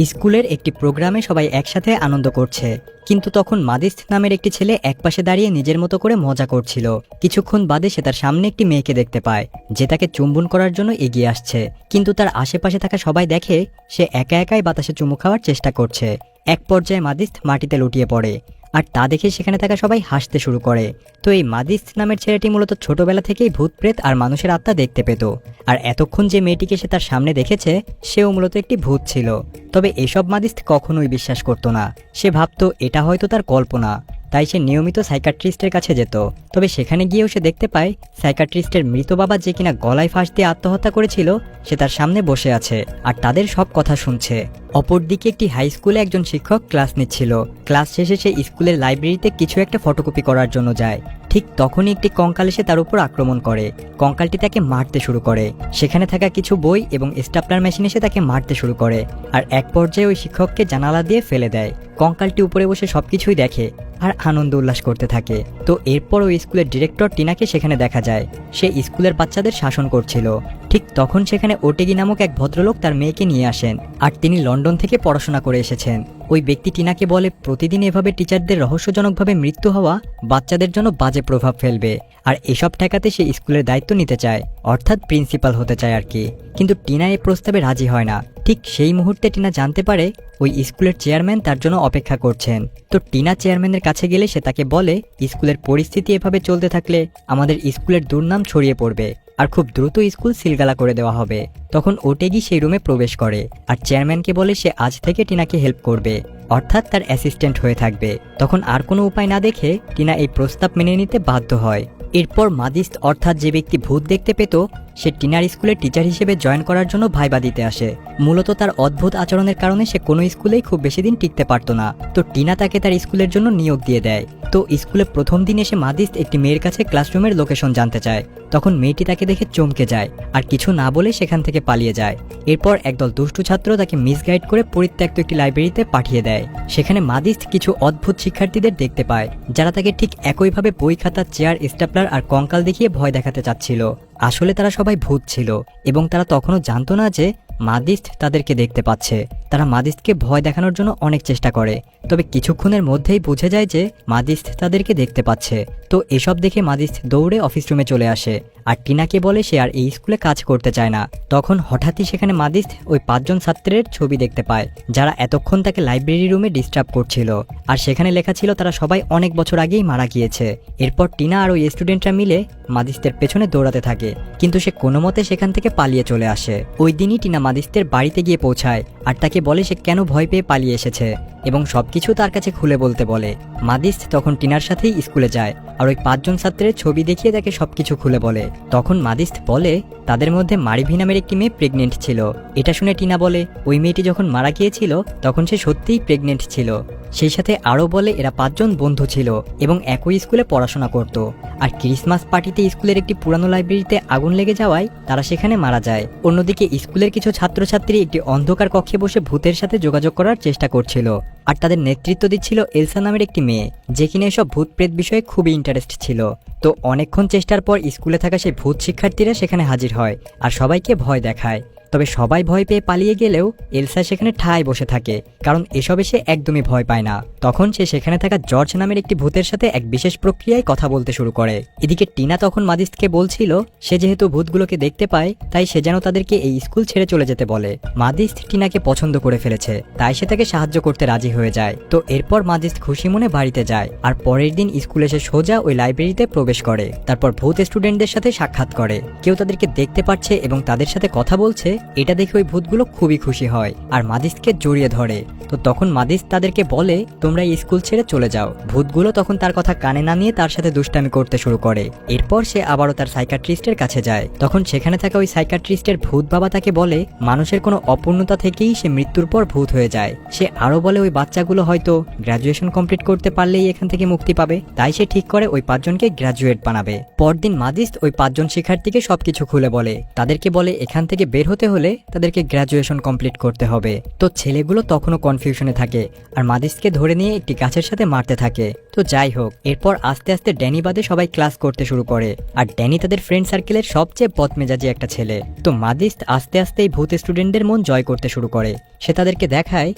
স্কুলের একটি প্রোগ্রামে সবাই একসাথে আনন্দ করছে, কিন্তু তখন মাদিস্ত নামের একটি ছেলে একপাশে দাঁড়িয়ে নিজের মতো করে মজা করছিল। কিছুক্ষণ বাদে সে তার সামনে একটি মেয়েকে দেখতে পায় যে তাকে চুম্বন করার জন্য এগিয়ে আসছে, কিন্তু তার আশেপাশে থাকা সবাই দেখে সে একা একাই বাতাসে চুমু খাওয়ার চেষ্টা করছে। এক পর্যায়ে মাদিস্ত মাটিতে লুটিয়ে পড়ে, আর তা দেখে সেখানে থাকা সবাই হাসতে শুরু করে। তো এই মাদিস্ত নামের ছেলেটি মূলত ছোটবেলা থেকেই ভূত প্রেত আর মানুষের আত্মা দেখতে পেত, আর এতক্ষণ যে মেয়েটিকে সে তার সামনে দেখেছে সেও মূলত একটি ভূত ছিল। তবে এসব মাদিস্ত কখনোই বিশ্বাস করত না, সে ভাবত এটা হয়তো তার কল্পনা। তাই সে নিয়মিত সাইকাট্রিস্টের কাছে যেত। তবে সেখানে গিয়েও সে দেখতে পায় সাইকাট্রিস্টের মৃত বাবা, যে কিনা গলায় ফাঁস দিয়ে আত্মহত্যা করেছিল, সে তার সামনে বসে আছে আর তাদের সব কথা শুনছে। অপরদিকে একটি হাই স্কুলে একজন শিক্ষক ক্লাস নিচ্ছিল। ক্লাস শেষে সে স্কুলের লাইব্রেরিতে কিছু একটা ফটোকপি করার জন্য যায়। ঠিক তখনই একটি কঙ্কাল এসে তার উপর আক্রমণ করে। কঙ্কালটি তাকে মারতে শুরু করে। সেখানে থাকা কিছু বই এবং স্টাপলার মেশিন এসে তাকে মারতে শুরু করে, আর এক পর্যায়ে ওই শিক্ষককে জানালা দিয়ে ফেলে দেয়। কঙ্কালটি উপরে বসে সবকিছুই দেখে আর আনন্দ উল্লাস করতে থাকে। তো এরপর ওই স্কুলের ডিরেক্টর টিনাকে সেখানে দেখা যায়। সে স্কুলের বাচ্চাদের শাসন করছিল। ঠিক তখন সেখানে ওটেগি নামক এক ভদ্রলোক তার মেয়েকে নিয়ে আসেন, আর তিনি লন্ডন থেকে পড়াশোনা করে এসেছেন। ওই ব্যক্তি টিনাকে বলে প্রতিদিন এভাবে টিচারদের রহস্যজনকভাবে মৃত্যু হওয়া বাচ্চাদের জন্য বাজে প্রভাব ফেলবে, আর এসব ঠেকাতে সে স্কুলের দায়িত্ব নিতে চায়, অর্থাৎ প্রিন্সিপাল হতে চায় আর কি। কিন্তু টিনা এই প্রস্তাবে রাজি হয় না। ঠিক সেই মুহূর্তে টিনা জানতে পারে ওই স্কুলের চেয়ারম্যান তার জন্য অপেক্ষা করছেন। তো টিনা চেয়ারম্যানের কাছে গেলে সে তাকে বলে স্কুলের পরিস্থিতি এভাবে চলতে থাকলে আমাদের স্কুলের দুর্নাম ছড়িয়ে পড়বে, আর খুব দ্রুত স্কুল সিলগালা করে দেওয়া হবে। তখন ওটেগি সেই রুমে প্রবেশ করে আর চেয়ারম্যানকে বলে সে আজ থেকে টিনাকে হেল্প করবে, অর্থাৎ তার অ্যাসিস্ট্যান্ট হয়ে থাকবে। তখন আর কোনো উপায় না দেখে টিনা এই প্রস্তাব মেনে নিতে বাধ্য হয়। এরপর মাদিস্ত অর্থাৎ যে ব্যক্তি ভূত দেখতে পেত, সে টিনার স্কুলে টিচার হিসেবে জয়েন করার জন্য ভাইবা দিতে আসে। মূলত তার অদ্ভুত আচরণের কারণে সে কোনো স্কুলেই খুব বেশি দিন টিকতে পারত না। তো টিনা তাকে তার স্কুলের জন্য নিয়োগ দিয়ে দেয়। তো স্কুলে প্রথম দিন এসে মাদিস্ত একটি মেয়ের কাছে ক্লাসরুমের লোকেশন জানতে চায়। তখন মেয়েটি তাকে দেখে চমকে যায় আর কিছু না বলে সেখান থেকে পালিয়ে যায়। এরপর একদল দুষ্টু ছাত্র তাকে মিসগাইড করে পরিত্যক্ত একটি লাইব্রেরিতে পাঠিয়ে দেয়। সেখানে মাদিস্ত কিছু অদ্ভুত শিক্ষার্থীদের দেখতে পায়, যারা তাকে ঠিক একইভাবে বই, খাতা, চেয়ার, স্ট্যাপলার আর কঙ্কাল দেখিয়ে ভয় দেখাতে চাচ্ছিল। আসলে তারা সবাই ভূত ছিল এবং তারা তখনও জানতো না যে মাদিস্ত তাদেরকে দেখতে পাচ্ছে। তারা মাদিস্তকে ভয় দেখানোর জন্য অনেক চেষ্টা করে, তবে কিছুক্ষণের মধ্যেই বুঝে যায় যে মাদিস্ত তাদেরকে দেখতে পাচ্ছে। তো এসব দেখে মাদিস্ত দৌড়ে অফিস রুমে চলে আসে আর টিনাকে বলে সে আর এই স্কুলে কাজ করতে চায় না। তখন হঠাৎই সেখানে মাদিস্ত ওই 5 জন ছাত্রের ছবি দেখতে পায়, যারা এতক্ষণ তাকে লাইব্রেরি রুমে ডিস্টার্ব করছিল, আর সেখানে লেখা ছিল তারা সবাই অনেক বছর আগেই মারা গিয়েছে। এরপর টিনা আর ওই স্টুডেন্টরা মিলে মাদিস্তের পেছনে দৌড়াতে থাকে, কিন্তু সে কোনো মতে সেখান থেকে পালিয়ে চলে আসে। ওই দিনই টিনা মাদিস্তের বাড়িতে গিয়ে পৌঁছায় আর তাকে বলে সে কেন ভয় পেয়ে পালিয়ে এসেছে এবং সবকিছু তার কাছে খুলে বলতে বলে। মাদিস্ত তখন টিনার সাথেই স্কুলে যায় আর ওই 5 জন ছাত্রের ছবি দেখিয়ে তাকে সবকিছু খুলে বলে। তখন মাদিস্ত বলে তাদের মধ্যে মারিভি নামের একটি মেয়ে প্রেগনেন্ট ছিল। এটা শুনে টিনা বলে ওই মেয়েটি যখন মারা গিয়েছিল তখন সে সত্যিই প্রেগনেন্ট ছিল। সেই সাথে আরও বলে এরা 5 জন বন্ধু ছিল এবং একই স্কুলে পড়াশোনা করত, আর ক্রিসমাস পার্টিতে স্কুলের একটি পুরানো লাইব্রেরিতে আগুন লেগে যাওয়ায় তারা সেখানে মারা যায়। অন্যদিকে স্কুলের কিছু ছাত্রছাত্রী একটি অন্ধকার কক্ষে বসে ভূতের সাথে যোগাযোগ করার চেষ্টা করছিল, আর তাদের নেতৃত্ব দিচ্ছিল এলসা নামের একটি মেয়ে, যে কিনা এসব ভূত প্রেত বিষয়ে খুবই ইন্টারেস্ট ছিল। তো অনেকক্ষণ চেষ্টার পর স্কুলে থাকা সেই ভূত শিক্ষার্থীরা সেখানে হাজির হয় আর সবাইকে ভয় দেখায়। তবে সবাই ভয় পেয়ে পালিয়ে গেলেও এলসা সেখানে ঠায় বসে থাকে, কারণ এসবে সে একদমই ভয় পায় না। তখন সে সেখানে থাকা জর্জ নামের একটি ভূতের সাথে এক বিশেষ প্রক্রিয়ায় কথা বলতে শুরু করে। এদিকে টিনা তখন মাদিস্তকে বলছিল সে যেহেতু ভূতগুলোকে দেখতে পায় তাই সে যেন তাদেরকে এই স্কুল ছেড়ে চলে যেতে বলে। মাদিস্ত টিনাকে পছন্দ করে ফেলেছে, তাই সে তাকে সাহায্য করতে রাজি হয়ে যায়। তো এরপর মাদিস্ত খুশি মনে বাড়িতে যায় আর পরের দিন স্কুলে সে সোজা ওই লাইব্রেরিতে প্রবেশ করে। তারপর ভূত স্টুডেন্টদের সাথে সাক্ষাৎ করে, কেউ তাদেরকে দেখতে পাচ্ছে এবং তাদের সাথে কথা বলছে। এটা দেখে ওই ভূতগুলো খুবই খুশি হয় আর মাদিস্তকে জড়িয়ে ধরে। তো তখন মাদিস্ত তাদেরকে বলে তোমরা এই স্কুল ছেড়ে চলে যাও। ভূতগুলো তখন তার কথা কানে না নিয়ে তার সাথে দুষ্টামি করতে শুরু করে। এরপর সে আবারও তার সাইকাট্রিস্টের কাছে যায়। তখন সেখানে থাকা ওই সাইকাট্রিস্টের ভূত বাবা তাকে বলে মানুষের কোনো অপূর্ণতা থেকেই সে মৃত্যুর পর ভূত হয়ে যায়। সে আরো বলে ওই বাচ্চাগুলো হয়তো গ্র্যাজুয়েশন কমপ্লিট করতে পারলেই এখান থেকে মুক্তি পাবে, তাই সে ঠিক করে ওই 5 জনকে গ্র্যাজুয়েট বানাবে। পরদিন মাদিস্ত ওই 5 জন শিক্ষার্থীকে সবকিছু খুলে বলে, তাদেরকে বলে এখান থেকে বের হতে হলে তাদেরকে গ্র্যাজুয়েশন কমপ্লিট করতে হবে। তো ছেলেগুলো তখনও কনফিউশনে থাকে আর মাদিসকে ধরে নিয়ে একটি গাছের সাথে মারতে থাকে। তো যাই হোক, এরপর আস্তে আস্তে ড্যানি বাদে সবাই ক্লাস করতে শুরু করে। আর ড্যানি তাদের ফ্রেন্ড সার্কেলের সবচেয়ে বদমেজাজি একটা ছেলে। তো মাদিস আস্তে আস্তে এই ভূত স্টুডেন্টদের মন জয় করতে শুরু করে। সে তাদেরকে দেখায়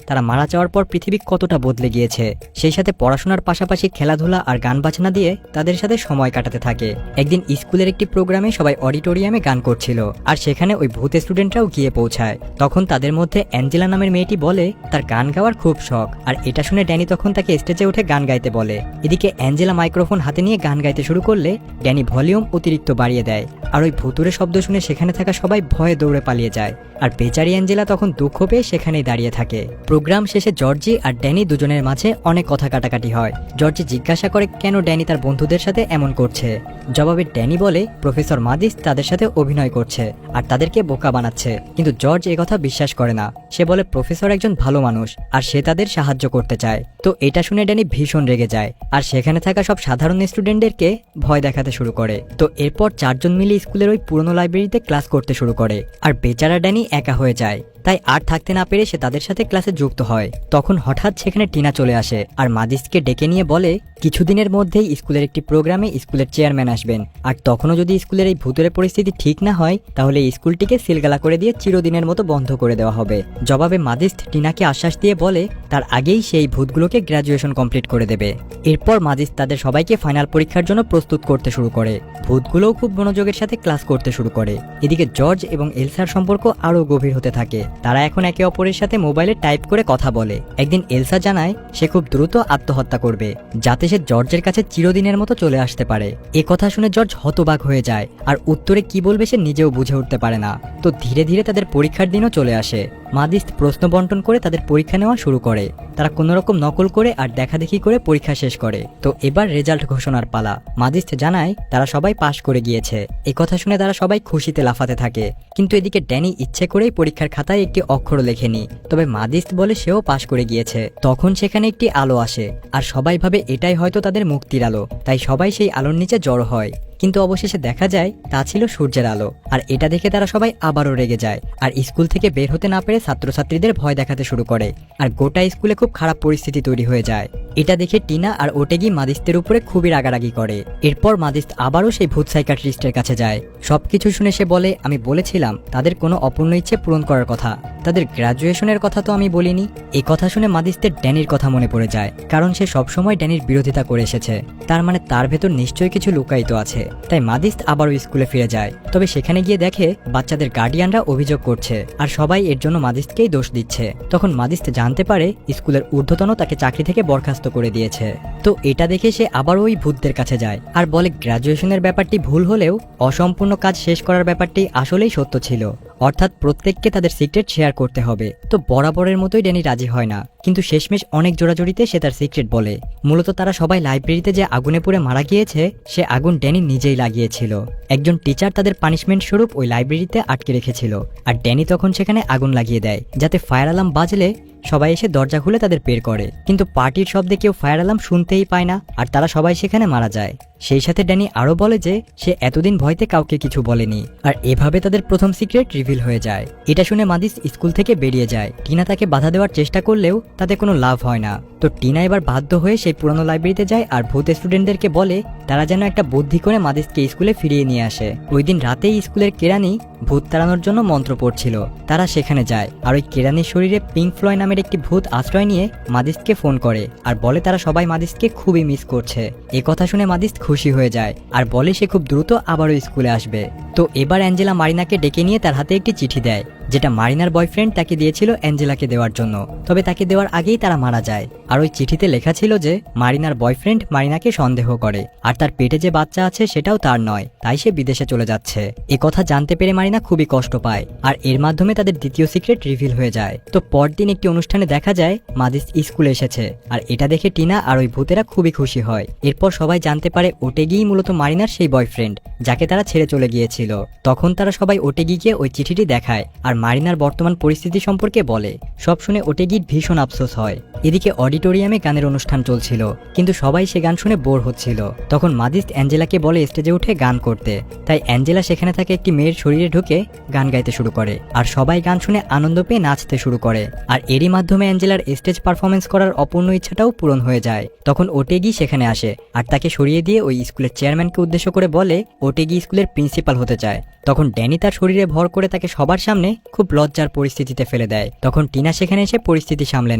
তারা মারা যাওয়ার পর পৃথিবী কতটা বদলে গিয়েছে। সেই সাথে পড়াশোনার পাশাপাশি খেলাধুলা আর গান বাজনা দিয়ে তাদের সাথে সময় কাটাতে থাকে। একদিন স্কুলের একটি প্রোগ্রামে সবাই অডিটোরিয়ামে গান করছিল, আর সেখানে ওই ভূত স্টুডেন্টরাও গিয়ে পৌঁছায়। তখন তাদের মধ্যে অ্যাঞ্জেলা নামের মেয়েটি বলে তার গান গাওয়ার খুব শখ, আর এটা শুনে ড্যানি তখন তাকে স্টেজে উঠে গান গাইতে বলে। এদিকে অ্যাঞ্জেলা মাইক্রোফোন হাতে নিয়ে গান গাইতে শুরু করলে ড্যানি ভলিউম অতিরিক্ত বাড়িয়ে দেয়, আর ওই ভুতুরে শব্দ শুনে সেখানে থাকা সবাই ভয়ে দৌড়ে পালিয়ে যায়। আর বেচারি অ্যাঞ্জেলা তখন দুঃখ পেয়ে সেখানেই দাঁড়িয়ে থাকে। প্রোগ্রাম শেষে জর্জি আর ড্যানি দুজনের মাঝে অনেক কথা কাটাকাটি হয়। জর্জি জিজ্ঞাসা করে কেন ড্যানি তার বন্ধুদের সাথে এমন করছে। জবাবে ড্যানি বলে প্রফেসর মাদিস তাদের সাথে অভিনয় করছে আর তাদেরকে বোকা বানাচ্ছে, কিন্তু জর্জ কথা বিশ্বাস করে না। সে বলে প্রফেসর একজন ভালো মানুষ আর সে তাদের সাহায্য করতে চায়। তো এটা শুনে ড্যানি ভীষণ রেগে যায় আর সেখানে থাকা সব সাধারণ স্টুডেন্টদেরকে ভয় দেখাতে শুরু করে। তো এরপর চারজন মিলে স্কুলের ওই পুরনো লাইব্রেরিতে ক্লাস করতে শুরু করে, আর বেচারা ড্যানি একা হয়ে যায়। তাই আর থাকতে না পেরে সে তাদের সাথে ক্লাসে যুক্ত হয়। তখন হঠাৎ সেখানে টিনা চলে আসে আর মাদিসকে ডেকে নিয়ে বলে কিছুদিনের মধ্যেই স্কুলের একটি প্রোগ্রামে স্কুলের চেয়ারম্যান আসবেন, আর তখনও যদি স্কুলের এই ভূতের পরিস্থিতি ঠিক না হয় তাহলে এই স্কুলটিকে সিলগালা করে দিয়ে চিরদিনের মতো বন্ধ করে দেওয়া হবে। জবাবে মাদিস টিনাকে আশ্বাস দিয়ে বলে তার আগেই সেই ভূতগুলোকে গ্র্যাজুয়েশন কমপ্লিট করে দেবে। এরপর মাদিস তাদের সবাইকে ফাইনাল পরীক্ষার জন্য প্রস্তুত করতে শুরু করে। ভূতগুলোও খুব মনোযোগের সাথে ক্লাস করতে শুরু করে। এদিকে জর্জ এবং এলসার সম্পর্ক আরো গভীর হতে থাকে। তারা এখন একে অপরের সাথে মোবাইলে টাইপ করে কথা বলে। একদিন এলসা জানায় সে খুব দ্রুত আত্মহত্যা করবে যাতে সে জর্জের কাছে চিরদিনের মতো চলে আসতে পারে। এ কথা শুনে জর্জ হতবাক হয়ে যায় আর উত্তরে কি বলবে সে নিজেও বুঝে উঠতে পারে না। তো ধীরে ধীরে তাদের পরীক্ষার দিনও চলে আসে। মাদিস প্রশ্ন বন্টন করে তাদের পরীক্ষা নেওয়া শুরু করে। তারা কোনোরকম নকল করে আর দেখাদেখি করে পরীক্ষা শেষ করে। তো এবার রেজাল্ট ঘোষণার পালা। মাদিস জানায় তারা সবাই পাশ করে গিয়েছে। এই কথা শুনে তারা সবাই খুশিতে লাফাতে থাকে, কিন্তু এদিকে ড্যানি ইচ্ছে করেই পরীক্ষার খাতায় একটি অক্ষর লেখেনি। তবে মাদিস বলে সেও পাশ করে গিয়েছে। তখন সেখানে একটি আলো আসে আর সবাই ভাবে এটাই হয়তো তাদের মুক্তির আলো, তাই সবাই সেই আলোর নিচে জড়ো হয়। কিন্তু অবশেষে দেখা যায় তা ছিল সূর্যের আলো। আর এটা দেখে তারা সবাই আবারও রেগে যায় আর স্কুল থেকে বের হতে না পেরে ছাত্রছাত্রীদের ভয় দেখাতে শুরু করে। আর গোটা স্কুলে খুব খারাপ পরিস্থিতি তৈরি হয়ে যায়। এটা দেখে টিনা আর ওটেগি মাদিসদের উপরে খুবই রাগারাগি করে। এরপর মাদিস আবারও সেই ভূত সাইকাট্রিস্টের কাছে যায়। সবকিছু শুনে সে বলে আমি বলেছিলাম তাদের কোনো অপূর্ণ ইচ্ছে পূরণ করার কথা, তাদের গ্র্যাজুয়েশনের কথা তো আমি বলিনি। এই কথা শুনে মাদিসদের ড্যানির কথা মনে পড়ে যায়, কারণ সে সবসময় ড্যানির বিরোধিতা করে এসেছে। তার মানে তার ভেতর নিশ্চয়ই কিছু লুকায়িত আছে। তাই মাদিস আবারও স্কুলে ফিরে যায়। তবে সেখানে গিয়ে দেখে বাচ্চাদের গার্ডিয়ানরা অভিযোগ করছে আর সবাই এর জন্য মাদিসকেই দোষ দিচ্ছে। তখন মাদিস জানতে পারে স্কুলের ঊর্ধ্বতন তাকে চাকরি থেকে বরখাস্ত করে দিয়েছে। তো এটা দেখে সে আবার ওই ভূতদের কাছে যায় আর বলে গ্র্যাজুয়েশনের ব্যাপারটি ভুল হলেও অসম্পূর্ণ কাজ শেষ করার ব্যাপারটি আসলেই সত্য ছিল, অর্থাৎ প্রত্যেককে তাদের সিক্রেট শেয়ার করতে হবে। তো বরাবরের মতোই ড্যানি রাজি হয় না, কিন্তু শেষমেশ অনেক জোড়াজড়িতে সে তার সিক্রেট বলে। মূলত তারা সবাই লাইব্রেরিতে যে আগুনে পুড়ে মারা গিয়েছে সে আগুন ড্যানি নিজেই লাগিয়েছিল। একজন টিচার তাদের পানিশমেন্ট স্বরূপ ওই লাইব্রেরিতে আটকে রেখেছিল, আর ড্যানি তখন সেখানে আগুন লাগিয়ে দেয় যাতে ফায়ার অ্যালার্ম বাজলে সবাই এসে দরজা খুলে তাদের বের করে। কিন্তু পার্টির শব্দে কেউ ফায়ার অ্যালার্ম শুনতেই পায় না আর তারা সবাই সেখানে মারা যায়। সেই সাথে ড্যানি আরো বলে যে সে এতদিন ভয়তে কাউকে কিছু বলেনি, আর এভাবে তাদের প্রথম সিক্রেট রিভিল হয়ে যায়। এটা শুনে মাদিস স্কুল থেকে বেরিয়ে যায়। টিনা তাকে বাধা দেওয়ার চেষ্টা করলেও তাতে কোনো লাভ হয় না। তো টিনা এবার বাধ্য হয়ে সেই পুরনো লাইব্রেরিতে যায় আর ভূত স্টুডেন্টদেরকে বলে তারা যেন একটা বুদ্ধি করে মাদিসকে স্কুলে ফিরিয়ে নিয়ে আসে। ওই দিন রাতেই স্কুলের কেরানি ভূত তাড়ানোর জন্য মন্ত্র পড়ছিল। তারা সেখানে যায় আর ওই কেরানির শরীরে পিঙ্ক ফ্লয় নামের একটি ভূত আশ্রয় নিয়ে মাদিসকে ফোন করে আর বলে তারা সবাই মাদিসকে খুবই মিস করছে। এ কথা শুনে মাদিস খুশি হয়ে যায় আর বলে সে খুব দ্রুত আবারও স্কুলে আসবে। তো এবার অ্যাঞ্জেলা মারিনাকে ডেকে নিয়ে তার হাতে একটি চিঠি দেয়, যেটা মারিনার বয়ফ্রেন্ড তাকে দিয়েছিল অ্যাঞ্জেলাকে দেওয়ার জন্য। তবে তাকে দেওয়ার আগেই তারা মারা যায়। আর ওই চিঠিতে লেখা ছিল যে মারিনার বয়ফ্রেন্ড মারিনাকে সন্দেহ করে আর তার পেটে যে বাচ্চা আছে সেটাও তার নয়, তাই সে বিদেশে চলে যাচ্ছে। এ কথা জানতে পেরে মারিনা খুবই কষ্ট পায় আর এর মাধ্যমে তাদের দ্বিতীয় সিক্রেট রিভিল হয়ে যায়। তো পরদিন একটি অনুষ্ঠানে দেখা যায় মাদিস স্কুলে এসেছে আর এটা দেখে টিনা আর ওই ভূতেরা খুবই খুশি হয়। এরপর সবাই জানতে পারে ওটেগিই মূলত মারিনার সেই বয়ফ্রেন্ড যাকে তারা ছেড়ে চলে গিয়েছিল। তখন তারা সবাই ওটেগিকে ওই চিঠিটি দেখায় আর মারিনার বর্তমান পরিস্থিতি সম্পর্কে বলে। সব শুনে ওটেগির ভীষণ আফসোস হয়। এদিকে অডিট অডিটোরিয়ামে গানের অনুষ্ঠান চলছিল, কিন্তু সবাই সে গান শুনে বোর হচ্ছিল। তখন মাদিস্ট অ্যাঞ্জেলাকে বলে স্টেজে উঠে গান করতে। তাই অ্যাঞ্জেলা সেখানে থাকে একটি মেয়ের শরীরে ঢুকে গান গাইতে শুরু করে, আর সবাই গান শুনে আনন্দ পেয়ে নাচতে শুরু করে। আর এরই মাধ্যমে অ্যাঞ্জেলার স্টেজ পারফরমেন্স করার অপূর্ণ ইচ্ছাটাও পূরণ হয়ে যায়। তখন ওটেগি সেখানে আসে আর তাকে সরিয়ে দিয়ে ওই স্কুলের চেয়ারম্যানকে উদ্দেশ্য করে বলে ওটেগি স্কুলের প্রিন্সিপাল হতে চায়। তখন ড্যানি তার শরীরে ভর করে তাকে সবার সামনে খুব লজ্জার পরিস্থিতিতে ফেলে দেয়। তখন টিনা সেখানে এসে পরিস্থিতি সামলে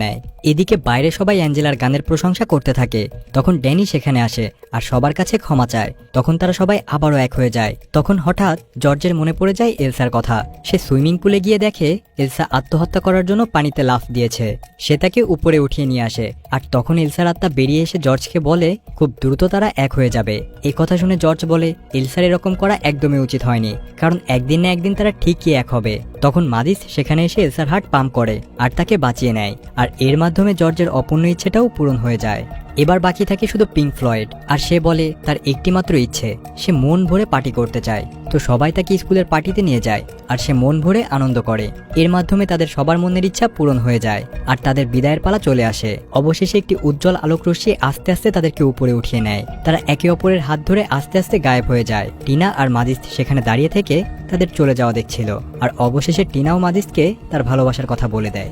নেয়। এদিকে বাইরে সবাই অ্যাঞ্জেলার গানের প্রশংসা করতে থাকে। তখন ড্যানি সেখানে আসে আর সবার কাছে ক্ষমা চায়। তখন তারা সবাই আবারও এক হয়ে যায়। তখন হঠাৎ জর্জের মনে পড়ে যায় এলসার কথা। সে সুইমিং পুলে গিয়ে দেখে এলসা আত্মহত্যা করার জন্য পানিতে লাফ দিয়েছে। সে তাকে উপরে উঠিয়ে নিয়ে আসে, আর তখন এলসার আত্মা বেরিয়ে এসে জর্জকে বলে খুব দ্রুত তারা এক হয়ে যাবে। এই কথা শুনে জর্জ বলে এলসার এরকম করা একদমই উচিত হয়নি, কারণ একদিন না একদিন তারা ঠিকই এক হবে। তখন মাদিস সেখানে এসে এলসার হার্ট পাম্প করে আর তাকে বাঁচিয়ে নেয়, আর এর মাধ্যমে জর্জের অপূর্ণ ইচ্ছেটাও পূরণ হয়ে যায়। এবার বাকি থাকে শুধু পিঙ্ক ফ্লয়েড, আর সে বলে তার একটিমাত্র ইচ্ছে, সে মন ভরে পার্টি করতে চায়। তো সবাই তাকে স্কুলের পার্টিতে নিয়ে যায় আর সে মন ভরে আনন্দ করে। এর মাধ্যমে তাদের সবার মনের ইচ্ছা পূরণ হয়ে যায় আর তাদের বিদায়ের পালা চলে আসে। অবশেষে একটি উজ্জ্বল আলোকরশ্মি আস্তে আস্তে তাদেরকে উপরে উঠিয়ে নেয়। তারা একে অপরের হাত ধরে আস্তে আস্তে গায়েব হয়ে যায়। টিনা আর মাদিস্ট সেখানে দাঁড়িয়ে থেকে তাদের চলে যাওয়া দেখছিল, আর অবশেষে টিনা ও মাদিস্টকে তার ভালোবাসার কথা বলে দেয়।